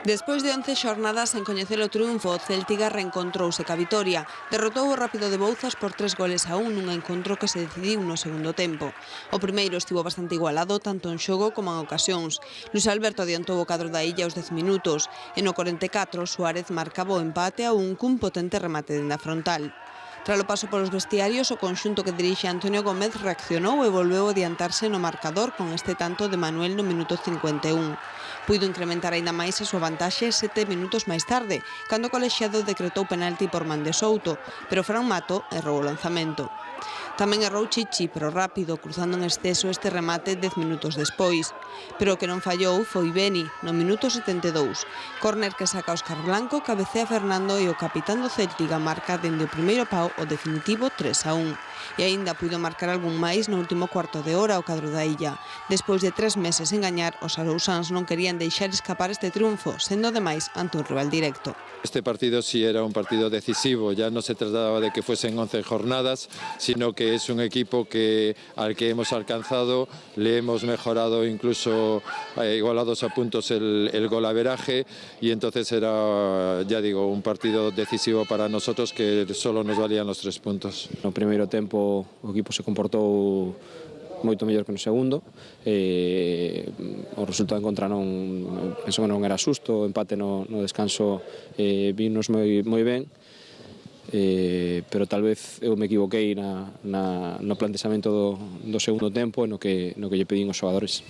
Despois de 11 xornadas sen coñecer o triunfo, o Céltiga reencontrouse ca vitoria. Derrotou o Rápido de Bouzas por 3-1 nun encontro que se decidiu no segundo tempo. O primeiro estivo bastante igualado tanto en xogo como en ocasións. Luis Alberto adiantou o cadro da Illa aos 10 minutos e no 44 Suárez marcaba o empate a un cun potente remate dende a frontal. Tras o paso polos vestiarios, o conxunto que dirixe Antonio Gómez reaccionou e volveu adiantarse no marcador con este tanto de Manuel no minuto 51. Puido incrementar aínda máis a súa vantaxe 7 minutos máis tarde, cando o colexiado decretou penalti por man de Souto, pero Fran Mato errou o lanzamento. Tamén errou Chichi, pero rápido, cruzando en exceso este remate 10 minutos despois. Pero o que non fallou foi Beni, no minuto 72. Córner que saca Óscar Blanco, cabecea Fernando e o capitán do Céltiga marca dende o primeiro pau o definitivo 3-1. E aínda puido marcar algún máis no último cuarto de hora o cadro da Illa. Despois de 3 meses en gañar, os arousáns non querían deixar escapar este triunfo, sendo ademais ante un rival directo. Este partido sí era un partido decisivo, ya no se trataba de que fuesen 11 jornadas, sino que es un equipo al que hemos alcanzado, le hemos mejorado incluso igualados a puntos el golaveraje y entonces era, ya digo, un partido decisivo para nosotros que solo nos valían los 3 puntos. No primeiro tempo o equipo se comportou moito mellor que no segundo. O resultado en contra penso que non era xusto, o empate no descanso vinos moi ben, pero tal vez eu me equivoquei no plantexamento do segundo tempo e no que lle pedín aos xogadores.